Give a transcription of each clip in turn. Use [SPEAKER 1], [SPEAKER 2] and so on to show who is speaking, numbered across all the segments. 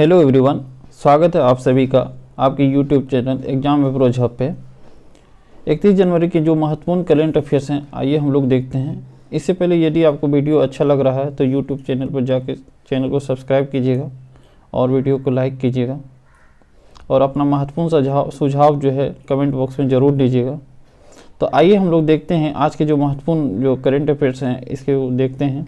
[SPEAKER 1] Hello everyone, स्वागत है आप सभी का आपके YouTube channel exam approach hub पे। 31 जनवरी के जो महत्वपूर्ण करंट अफेयर्स हैं, आइए हम लोग देखते हैं। इससे पहले यदि आपको वीडियो अच्छा लग रहा है तो यूट्यूब चैनल पर जाकर चैनल को सब्सक्राइब कीजिएगा और वीडियो को लाइक कीजिएगा और अपना महत्वपूर्ण सुझाव जो है कमेंट बॉक्स में ज़रूर दीजिएगा। तो आइए हम लोग देखते हैं आज के जो महत्वपूर्ण जो करंट अफेयर्स हैं इसके देखते हैं।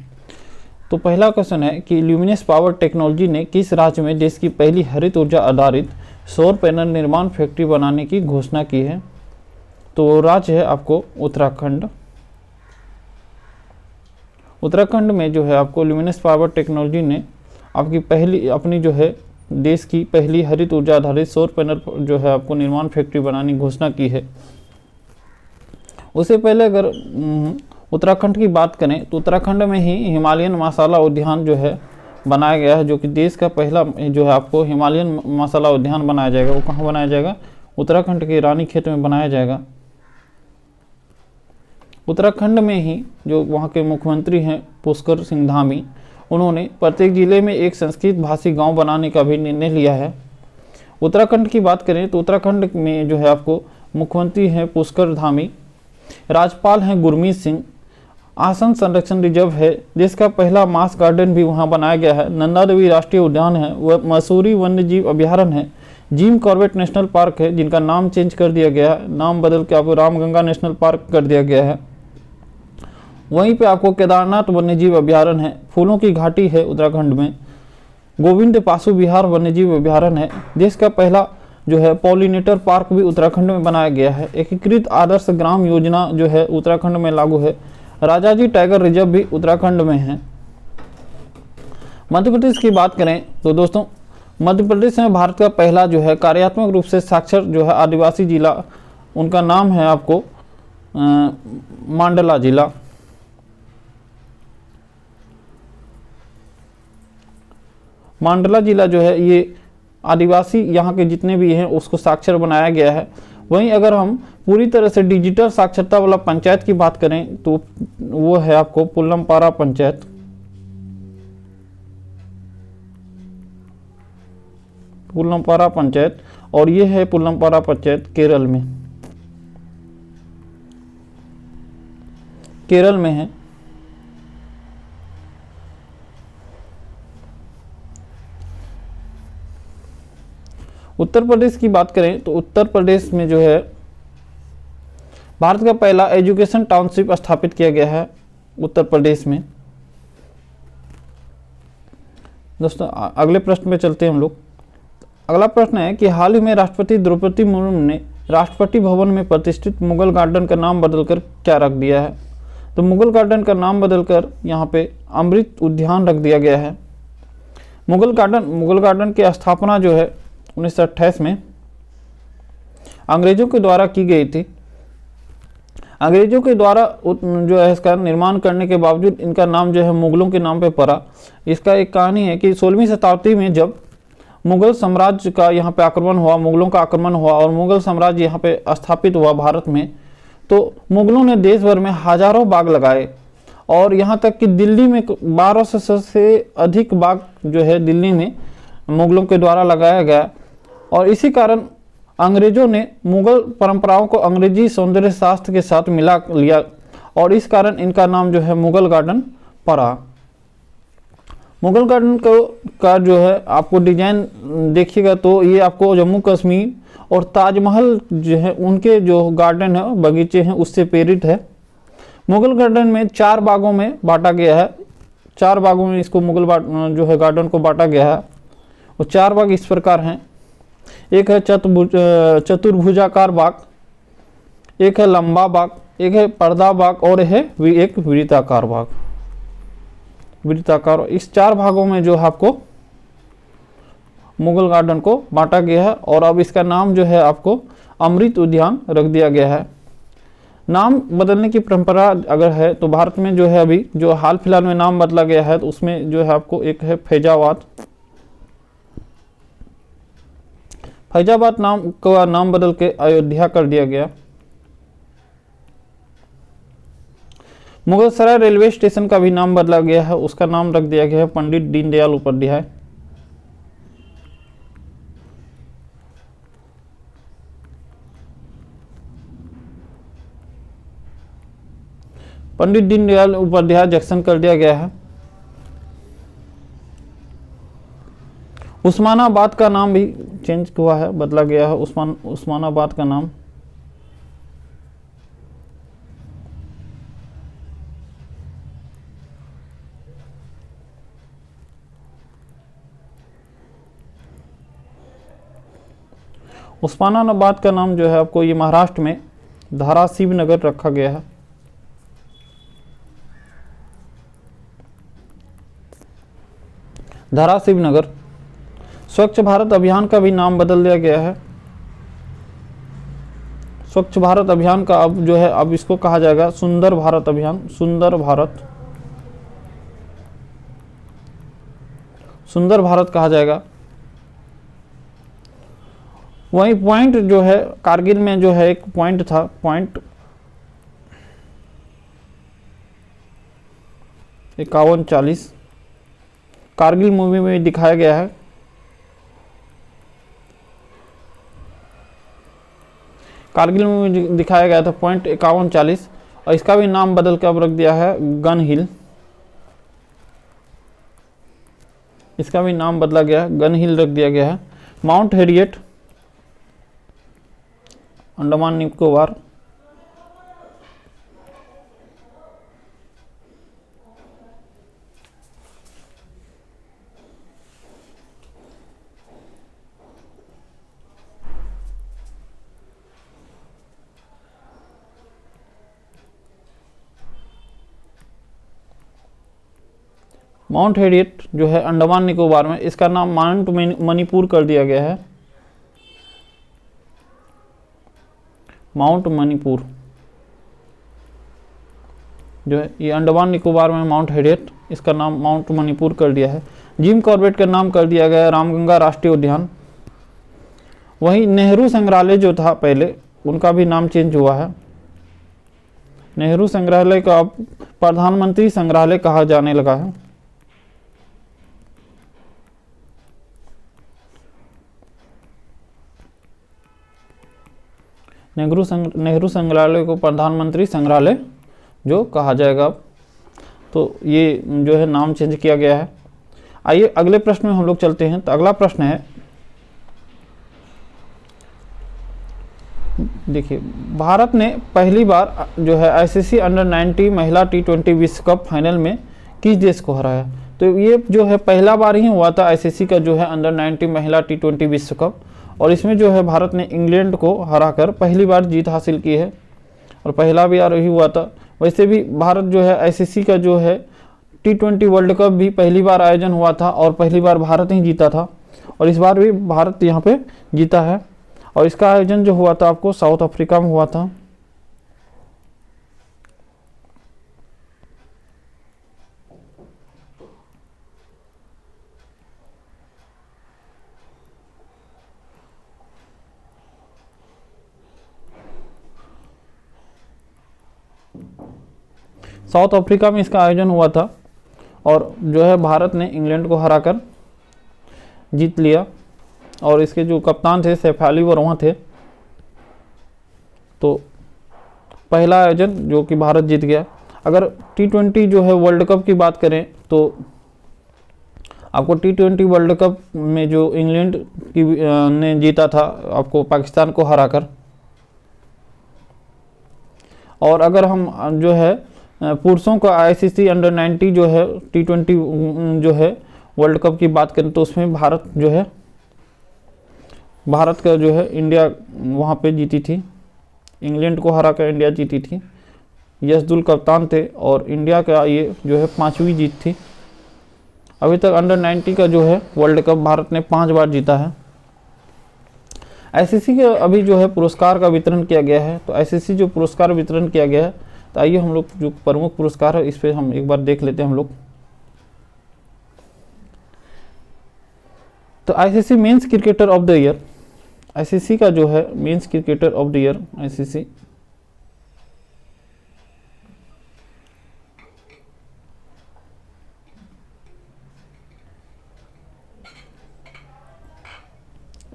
[SPEAKER 1] तो पहला क्वेश्चन है कि ल्यूमिनस पावर टेक्नोलॉजी ने किस राज्य में देश की पहली हरित ऊर्जा आधारित सौर पैनल निर्माण फैक्ट्री बनाने की घोषणा की है। तो राज्य है आपको उत्तराखंड। उत्तराखंड में जो है आपको ल्यूमिनस पावर टेक्नोलॉजी ने अपनी जो है देश की पहली हरित ऊर्जा आधारित सौर पैनल जो है आपको निर्माण फैक्ट्री बनाने की घोषणा की है। उससे पहले अगर उत्तराखंड की बात करें तो उत्तराखंड में ही हिमालयन मसाला उद्यान जो है बनाया गया है, जो कि देश का पहला जो है आपको हिमालयन मसाला उद्यान बनाया जाएगा। वो कहाँ बनाया जाएगा? उत्तराखंड के रानीखेत में बनाया जाएगा। उत्तराखंड में ही जो वहाँ के मुख्यमंत्री हैं पुष्कर सिंह धामी, उन्होंने प्रत्येक जिले में एक संस्कृत भाषी गाँव बनाने का भी निर्णय लिया है। उत्तराखंड की बात करें तो उत्तराखंड में जो है आपको मुख्यमंत्री हैं पुष्कर धामी, राज्यपाल हैं गुरमीत सिंह, आसन संरक्षण रिजर्व है, देश का पहला मास गार्डन भी वहां बनाया गया है, नंदा देवी राष्ट्रीय उद्यान है, वह मसूरी वन्यजीव अभ्यारण्य है, जिम कॉर्बेट नेशनल पार्क है जिनका नाम चेंज कर दिया गया है, नाम बदल के आपको रामगंगा नेशनल पार्क कर दिया गया है। वहीं पे आपको केदारनाथ वन्यजीव अभ्यारण्य है, फूलों की घाटी है उत्तराखंड में, गोविंद पाशु विहार वन्यजीव अभ्यारण्य है, देश का पहला जो है पॉलिनेटर पार्क भी उत्तराखंड में बनाया गया है, एकीकृत आदर्श ग्राम योजना जो है उत्तराखंड में लागू है, राजाजी टाइगर रिजर्व भी उत्तराखंड में है। मध्य प्रदेश की बात करें तो दोस्तों मध्य प्रदेश में भारत का पहला जो है कार्यात्मक रूप से साक्षर जो है आदिवासी जिला, उनका नाम है आपको मांडला जिला। मांडला जिला जो है ये आदिवासी यहाँ के जितने भी हैं उसको साक्षर बनाया गया है। वहीं अगर हम पूरी तरह से डिजिटल साक्षरता वाला पंचायत की बात करें तो वो है आपको पुल्लमपारा पंचायत। पुल्लमपारा पंचायत, और ये है पुल्लमपारा पंचायत केरल में, केरल में है। उत्तर प्रदेश की बात करें तो उत्तर प्रदेश में जो है भारत का पहला एजुकेशन टाउनशिप स्थापित किया गया है उत्तर प्रदेश में। दोस्तों अगले प्रश्न पे चलते हैं हम लोग। अगला प्रश्न है कि हाल ही में राष्ट्रपति द्रौपदी मुर्मू ने राष्ट्रपति भवन में प्रतिष्ठित मुगल गार्डन का नाम बदलकर क्या रख दिया है? तो मुगल गार्डन का नाम बदलकर यहाँ पे अमृत उद्यान रख दिया गया है। मुगल गार्डन की स्थापना जो है 1928 में अंग्रेजों के द्वारा की गई थी। अंग्रेजों के द्वारा जो है इसका निर्माण करने के बावजूद इनका नाम जो है मुगलों के नाम पे पड़ा। इसका एक कहानी है कि 16वीं शताब्दी में जब मुगल साम्राज्य का यहाँ पे आक्रमण हुआ, मुगलों का आक्रमण हुआ और मुगल साम्राज्य यहाँ पे स्थापित हुआ भारत में, तो मुगलों ने देश भर में हजारों बाग लगाए और यहाँ तक कि दिल्ली में 1200 से अधिक बाग जो है दिल्ली में मुगलों के द्वारा लगाया गया। और इसी कारण अंग्रेजों ने मुगल परंपराओं को अंग्रेजी सौंदर्य शास्त्र के साथ मिला लिया और इस कारण इनका नाम जो है मुगल गार्डन पड़ा। मुगल गार्डन का जो है आपको डिजाइन देखिएगा तो ये आपको जम्मू कश्मीर और ताजमहल जो है उनके जो गार्डन है बगीचे हैं उससे प्रेरित है। मुगल गार्डन में 4 बागों में बांटा गया है, 4 बागों में इसको मुगल जो है गार्डन को बांटा गया है। और 4 बाग इस प्रकार हैं, एक है चतुर्भुजाकार बाग, एक है लंबा बाग, एक है पर्दा बाग और है एक वृत्ताकार बाग। वृत्ताकार, इस 4 भागों में जो है आपको मुगल गार्डन को बांटा गया है और अब इसका नाम जो है आपको अमृत उद्यान रख दिया गया है। नाम बदलने की परंपरा अगर है तो भारत में जो है अभी जो हाल फिलहाल में नाम बदला गया है तो उसमें जो है आपको एक है फैजाबाद नाम का नाम बदल के अयोध्या कर दिया गया। मुगलसराय रेलवे स्टेशन का भी नाम बदला गया है, उसका नाम रख दिया गया है पंडित दीनदयाल उपाध्याय। पंडित दीनदयाल उपाध्याय जंक्शन कर दिया गया है। उस्मानाबाद का नाम भी चेंज हुआ है, बदला गया है उस्मानाबाद का नाम। उस्मानाबाद का नाम जो है आपको ये महाराष्ट्र में धाराशिव नगर रखा गया है। धाराशिव नगर। स्वच्छ भारत अभियान का भी नाम बदल दिया गया है। स्वच्छ भारत अभियान का अब जो है अब इसको कहा जाएगा सुंदर भारत अभियान। सुंदर भारत, सुंदर भारत कहा जाएगा। वही पॉइंट जो है कारगिल में जो है एक पॉइंट था, पॉइंट 5140 कारगिल मूवी में दिखाया गया है। कारगिल में दिखाया गया था पॉइंट 5140 और इसका भी नाम बदल के अब रख दिया है गन हिल। इसका भी नाम बदला गया है, गन हिल रख दिया गया है। Mount Harriet Andaman Nicobar. Mount Harriet जो है अंडमान निकोबार में, इसका नाम माउंट मणिपुर कर दिया गया है। माउंट मणिपुर जो है ये अंडमान निकोबार में माउंट हैरियट, इसका नाम माउंट मणिपुर कर दिया है। जिम कॉर्बेट का नाम कर दिया गया है रामगंगा राष्ट्रीय उद्यान। वहीं नेहरू संग्रहालय जो था पहले, उनका भी नाम चेंज हुआ है। नेहरू संग्रहालय को अब प्रधानमंत्री संग्रहालय कहा जाने लगा है। नेहरू संग्रहालय को प्रधानमंत्री संग्रहालय जो कहा जाएगा। तो ये जो है नाम चेंज किया गया है। आइए अगले प्रश्न में हम लोग चलते हैं। तो अगला प्रश्न है, देखिए भारत ने पहली बार जो है आईसीसी अंडर 90 महिला T20 विश्व कप फाइनल में किस देश को हराया। तो ये जो है पहला बार ही हुआ था आईसीसी का जो है अंडर 90 महिला T20 विश्व कप, और इसमें जो है भारत ने इंग्लैंड को हराकर पहली बार जीत हासिल की है और पहला भी बार ही हुआ था। वैसे भी भारत जो है आईसीसी का जो है T20 वर्ल्ड कप भी पहली बार आयोजन हुआ था और पहली बार भारत ही जीता था, और इस बार भी भारत यहाँ पे जीता है। और इसका आयोजन जो हुआ था आपको साउथ अफ्रीका में हुआ था। साउथ अफ्रीका में इसका आयोजन हुआ था और जो है भारत ने इंग्लैंड को हराकर जीत लिया, और इसके जो कप्तान थे सैफ अली वर्मा थे। तो पहला आयोजन जो कि भारत जीत गया। अगर T20 जो है वर्ल्ड कप की बात करें तो आपको T20 वर्ल्ड कप में जो इंग्लैंड की ने जीता था आपको पाकिस्तान को हराकर। और अगर हम जो है पुरुषों का आईसीसी अंडर 90 जो है T20 जो है वर्ल्ड कप की बात करें तो उसमें भारत जो है भारत का जो है इंडिया वहाँ पे जीती थी, इंग्लैंड को हराकर इंडिया जीती थी। यशदुल कप्तान थे और इंडिया का ये जो है 5वीं जीत थी। अभी तक अंडर 90 का जो है वर्ल्ड कप भारत ने 5 बार जीता है। आईसीसी के अभी जो है पुरस्कार का वितरण किया गया है। तो आईसीसी जो पुरस्कार वितरण किया गया है, तो आइए हम लोग जो प्रमुख पुरस्कार है इस पर हम एक बार देख लेते हैं हम लोग। तो ICC men's cricketer of the year, ICC का जो है mains cricketer of the year ICC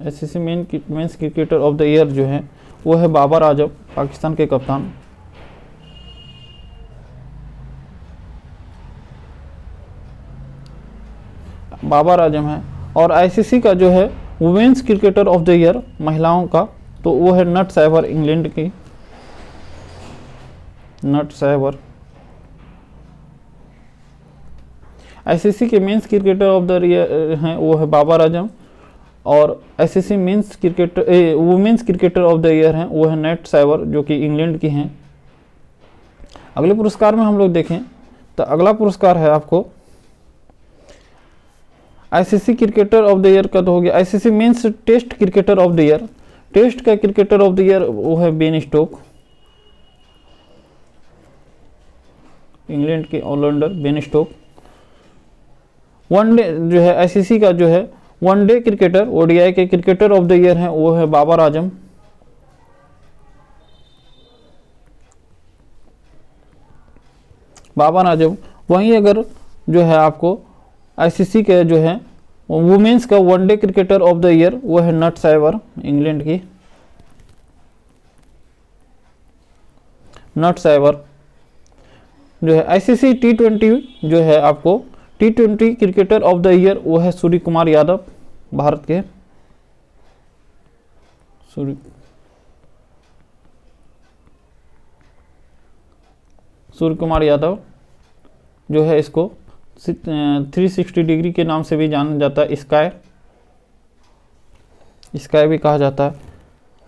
[SPEAKER 1] ICC men's cricketer of the year जो है वो है बाबर आजम, पाकिस्तान के कप्तान। बाबर आजम है। और आईसीसी का जो है women's cricketer of the year महिलाओं का, तो वो है नट सैवर, इंग्लैंड की नट सैवर। आईसीसी के men's cricketer of the year हैं वो है बाबर आजम, और ICC men's cricketer women's cricketer of the year हैं वो है नट सैवर जो कि इंग्लैंड की हैं। अगले पुरस्कार में हम लोग देखें तो अगला पुरस्कार है आपको ICC cricketer of the year का, तो हो गया ICC men's test cricketer of the year. Test का क्रिकेटर ऑफ द ईयर वो है बेन स्टोक, इंग्लैंड के ऑलराउंडर बेन स्टोक। वनडे जो है आईसीसी का जो है वनडे क्रिकेटर ओडीआई के क्रिकेटर ऑफ द ईयर हैं वो है बाबर आजम। बाबर आजम। वहीं अगर जो है आपको आईसीसी के जो है वुमेन्स का one day cricketer of the year वो है नट सैवर, इंग्लैंड की नट सैवर। जो है आईसीसी टी20 जो है आपको टी20 क्रिकेटर ऑफ द ईयर वो है सूर्य कुमार यादव, भारत के सूर्य कुमार यादव जो है इसको 360 डिग्री के नाम से भी जाना जाता है, स्काई भी कहा जाता है।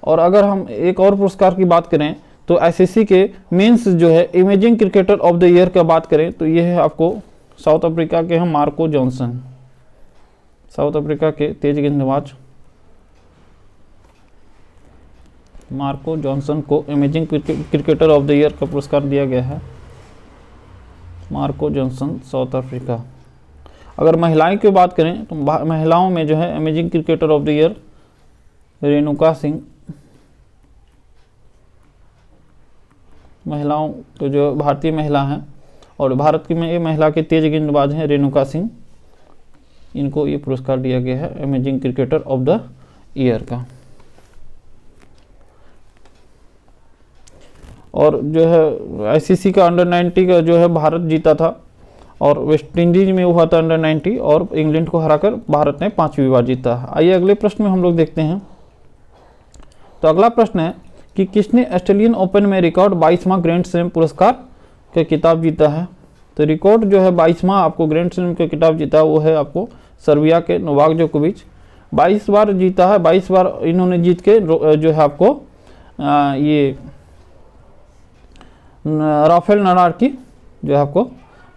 [SPEAKER 1] और अगर हम एक और पुरस्कार की बात करें तो आईसीसी के मेंस जो है imaging cricketer of the year का बात करें तो ये है आपको साउथ अफ्रीका के हैं मार्को जॉनसन, साउथ अफ्रीका के तेज गेंदबाज मार्को जॉनसन को imaging cricketer of the year का पुरस्कार दिया गया है। Marco Jansen, south Africa. अगर महिलाएं की बात करें तो महिलाओं में जो है imaging cricketer of the year Renuka Singh, महिलाओं तो जो भारतीय महिला हैं और भारत की में ये महिला के तेज गेंदबाज हैं रेणुका सिंह, इनको ये पुरस्कार दिया गया है imaging cricketer of the year का। और जो है आईसीसी का अंडर 90 का जो है भारत जीता था और वेस्ट इंडीज में हुआ था अंडर 90 और इंग्लैंड को हराकर भारत ने 5वीं बार जीता है। आइए अगले प्रश्न में हम लोग देखते हैं। तो अगला प्रश्न है कि किसने ऑस्ट्रेलियन ओपन में रिकॉर्ड 22वां ग्रैंड स्लैम पुरस्कार का खिताब जीता है। तो रिकॉर्ड जो है 22वां आपको ग्रैंड स्लैम का खिताब जीता वो है आपको सर्बिया के नोवाक जोकोविच, 22 बार जीता है। 22 बार इन्होंने जीत के जो है आपको ये राफेल नडाल की जो है आपको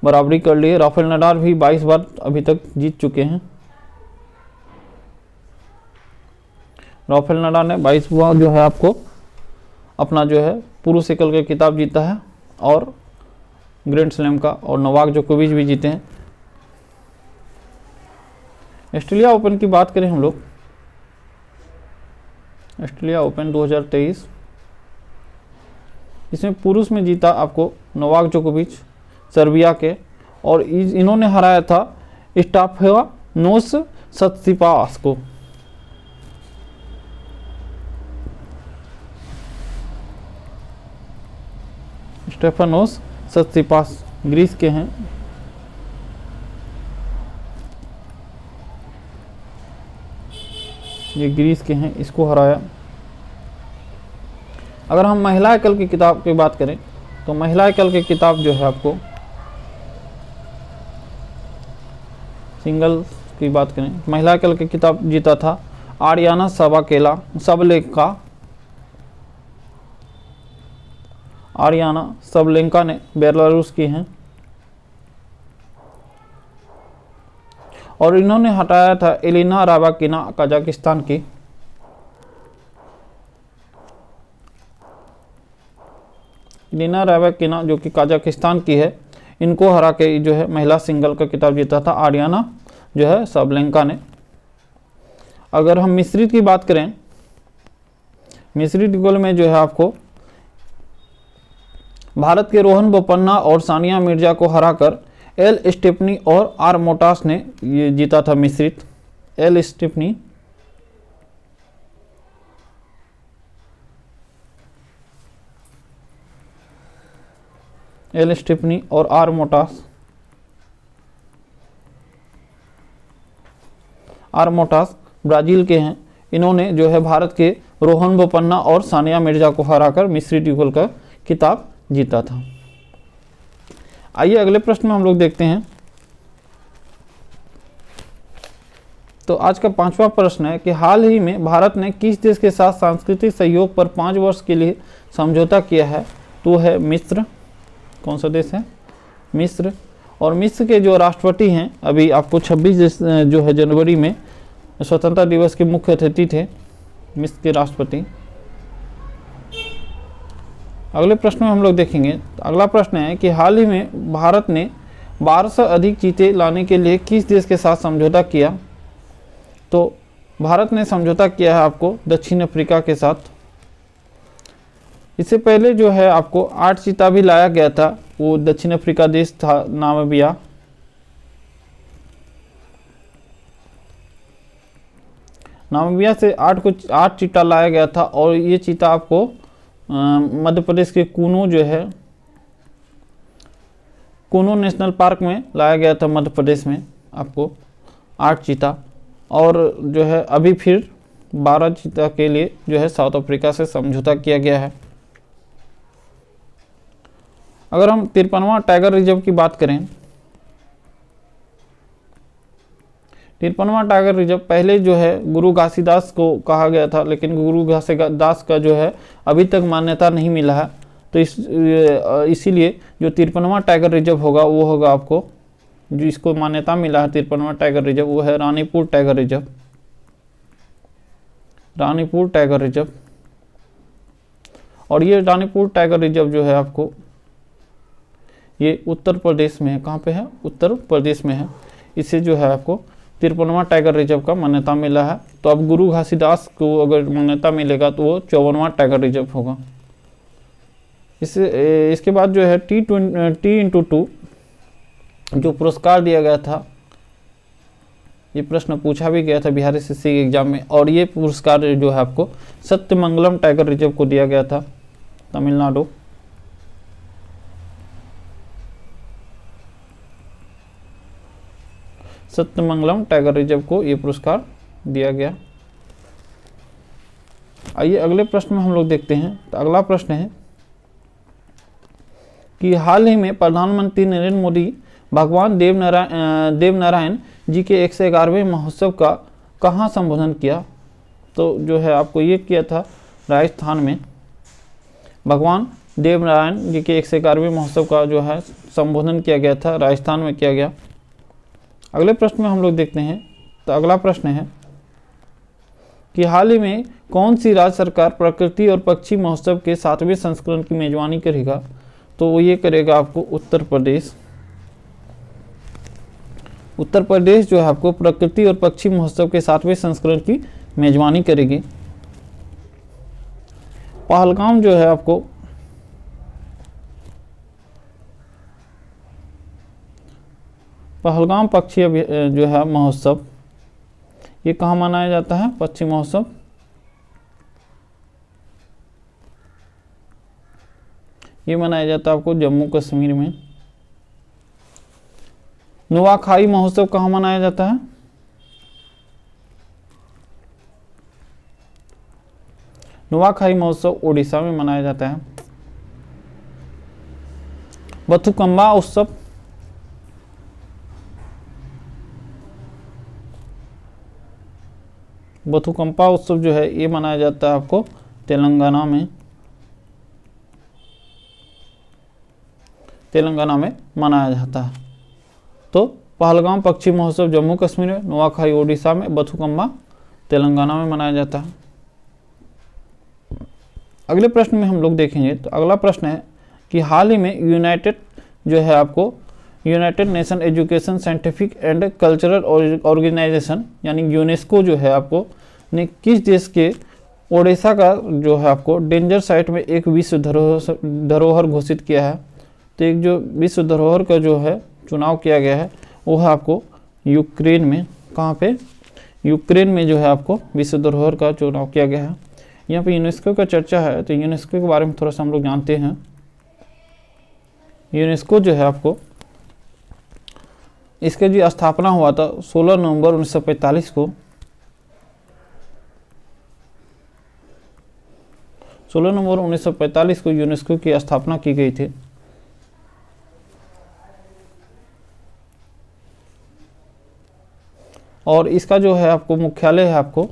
[SPEAKER 1] बराबरी कर ली है। राफेल नडाल भी 22 बार अभी तक जीत चुके हैं। राफेल नडाल ने 22 बार जो है आपको अपना जो है पुरुष एकल का खिताब जीता है और ग्रैंड स्लैम का, और नोवाक जोकोविच भी जीते हैं। ऑस्ट्रेलिया ओपन की बात करें हम लोग, ऑस्ट्रेलिया ओपन 2023, इसमें पुरुष में जीता आपको नोवाक जोकोविच सर्बिया के, और इन्होंने हराया था स्टेफानोस त्सित्सिपास को। स्टेफानोस त्सित्सिपास ग्रीस के हैं। ये ग्रीस के हैं, इसको हराया। अगर हम महिला एकल की किताब की बात करें तो महिला एकल की किताब जो है आपको सिंगल की बात करें, महिला एकल की किताब जीता था आरियाना सबलेंका। आरियाना सबलेंका ने बेलारूस की हैं और इन्होंने हटाया था एलिना राबाकिना कजाकिस्तान की। एलिना राबाकिना जो कि कजाकिस्तान की है, इनको हरा के जो है महिला सिंगल का खिताब जीता था आरियाना जो है सबलेंका ने। अगर हम मिश्रित की बात करें, मिश्रित युगल में जो है आपको भारत के रोहन बोपन्ना और सानिया मिर्जा को हराकर एल स्टेफनी और आर मोटास ने ये जीता था मिश्रित। एल स्टेफनी और आर मोटास। आर्मोटास ब्राज़ील के हैं। इन्होंने जो है भारत के रोहन बोपन्ना और सानिया मिर्जा को हराकर मिस्ट्री युगल का खिताब जीता था। आइए अगले प्रश्न में हम लोग देखते हैं। तो आज का 5वां प्रश्न है कि हाल ही में भारत ने किस देश के साथ सांस्कृतिक सहयोग पर 5 वर्ष के लिए समझौता किया है? तो है मिस्र। कौन सा देश है? मिस्र। और मिस्र के जो राष्ट्रपति हैं, अभी आपको 26 जो है जनवरी में स्वतंत्रता दिवस के मुख्य अतिथि थे मिस्र के राष्ट्रपति। अगले प्रश्न में हम लोग देखेंगे। तो अगला प्रश्न है कि हाल ही में भारत ने 12 से अधिक चीते लाने के लिए किस देश के साथ समझौता किया? तो भारत ने समझौता किया है आपको दक्षिण अफ्रीका के साथ। इससे पहले जो है आपको 8 चीता भी लाया गया था, वो दक्षिण अफ्रीका देश था, नामीबिया। नामीबिया से 8 चीता लाया गया था और ये चीता आपको मध्य प्रदेश के कूनो जो है कूनो नेशनल पार्क में लाया गया था, मध्य प्रदेश में आपको 8 चीता। और जो है अभी फिर 12 चीता के लिए जो है साउथ अफ्रीका से समझौता किया गया है। अगर हम 53वां टाइगर रिजर्व की बात करें, 53वां टाइगर रिजर्व पहले जो है गुरु घासीदास को कहा गया था, लेकिन गुरु घासीदास का जो है अभी तक मान्यता नहीं मिला है। तो इसीलिए जो 53वां टाइगर रिजर्व होगा वो होगा आपको, जो इसको मान्यता मिला है 53वां टाइगर रिजर्व, वो है Ranipur tiger reserve. Ranipur tiger reserve. और ये रानीपुर टाइगर रिजर्व जो है आपको ये उत्तर प्रदेश में है। कहाँ पे है? उत्तर प्रदेश में है। इससे जो है आपको 53वां टाइगर रिजर्व का मान्यता मिला है। तो अब गुरु घासीदास को अगर मान्यता मिलेगा तो वो 54वां टाइगर रिजर्व होगा। इसके बाद जो है T-2 जो पुरस्कार दिया गया था, ये प्रश्न पूछा भी गया था बिहार एसएससी के एग्जाम में, और ये पुरस्कार जो है आपको सत्यमंगलम टाइगर रिजर्व को दिया गया था, तमिलनाडु। सत्यमंगलम टाइगर रिजर्व को ये पुरस्कार दिया गया। आइए अगले प्रश्न में हम लोग देखते हैं। तो अगला प्रश्न है कि हाल ही में प्रधानमंत्री नरेंद्र मोदी भगवान देवनारायण जी के 111वें महोत्सव का कहाँ संबोधन किया? तो जो है आपको ये किया था राजस्थान में। भगवान देवनारायण जी के 111वें महोत्सव का जो है संबोधन किया गया था, राजस्थान में किया गया। अगले प्रश्न में हम लोग देखते हैं। तो अगला प्रश्न है कि हाल ही में कौन सी राज्य सरकार प्रकृति और पक्षी महोत्सव के 7वें संस्करण की मेजबानी करेगा? तो वो ये करेगा आपको उत्तर प्रदेश। उत्तर प्रदेश जो है आपको प्रकृति और पक्षी महोत्सव के 7वें संस्करण की मेजबानी करेगी। पहलगाम जो है आपको पहलगाम पक्षी जो है महोत्सव, ये कहाँ मनाया जाता है? पक्षी महोत्सव ये मनाया जाता है आपको जम्मू कश्मीर में। नुआखाई महोत्सव कहाँ मनाया जाता है? नुआखाई महोत्सव ओडिशा में मनाया जाता है। बथुकम्बा उत्सव बथुकम्बा उत्सव जो है ये मनाया जाता है आपको तेलंगाना में। तेलंगाना में मनाया जाता है। तो पहलगाम पक्षी महोत्सव जम्मू कश्मीर में, नुआखाई ओडिशा में, बथुकम्बा तेलंगाना में मनाया जाता है। अगले प्रश्न में हम लोग देखेंगे। तो अगला प्रश्न है कि हाल ही में United Nation Education Scientific and Cultural Organization यानी यूनेस्को जो है आपको ने किस देश के ओडिशा का जो है आपको डेंजर साइट में एक विश्व धरोहर घोषित किया है? तो एक जो विश्व धरोहर का जो है चुनाव किया गया है वो है आपको यूक्रेन में। कहाँ पे? यूक्रेन में जो है आपको विश्व धरोहर का चुनाव किया गया है। यहाँ पे यूनेस्को का चर्चा है, तो यूनेस्को के बारे में थोड़ा सा हम लोग जानते हैं। यूनेस्को जो है आपको इसके जो स्थापना हुआ था 16 नवंबर 1945 को 16 नवंबर 1945 को यूनेस्को की स्थापना की गई थी। और इसका जो है आपको मुख्यालय है आपको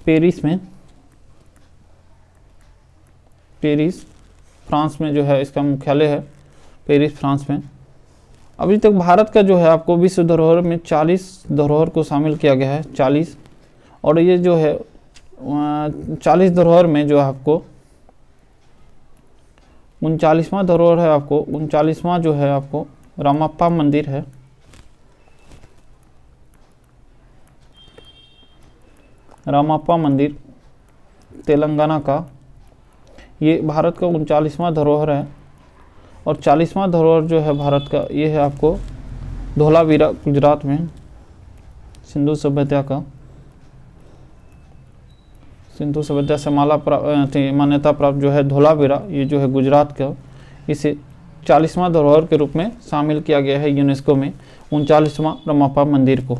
[SPEAKER 1] पेरिस में, पेरिस फ्रांस में जो है इसका मुख्यालय है, पेरिस फ्रांस में। अभी तक भारत का जो है आपको विश्व धरोहर में 40 धरोहर को शामिल किया गया है, 40। और ये जो है 40 धरोहर में जो है आपको 39वां धरोहर है, आपको 39वां जो है आपको रामप्पा मंदिर है। रामप्पा मंदिर तेलंगाना का, ये भारत का 39वां धरोहर है। और 40वां धरोहर जो है भारत का, ये है आपको धोलावीरा गुजरात में, सिंधु सभ्यता का, सिंधु सभ्यता से मान्यता प्राप्त जो है धोलावीरा, ये जो है गुजरात का, इसे 40वां धरोहर के रूप में शामिल किया गया है यूनेस्को में 39वां रामप्पा मंदिर को।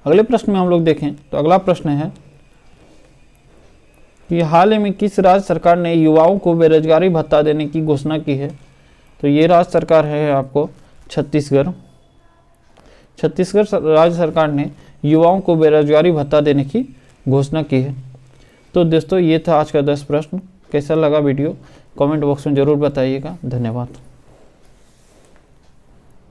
[SPEAKER 1] अगले प्रश्न में हम लोग देखें तो अगला प्रश्न है कि हाल ही में किस राज्य सरकार ने युवाओं को बेरोजगारी भत्ता देने की घोषणा की है? तो ये राज्य सरकार है आपको छत्तीसगढ़। छत्तीसगढ़ राज्य सरकार ने युवाओं को बेरोजगारी भत्ता देने की घोषणा की है। तो दोस्तों ये था आज का 10 प्रश्न। कैसा लगा वीडियो कमेंट बॉक्स में ज़रूर बताइएगा। धन्यवाद।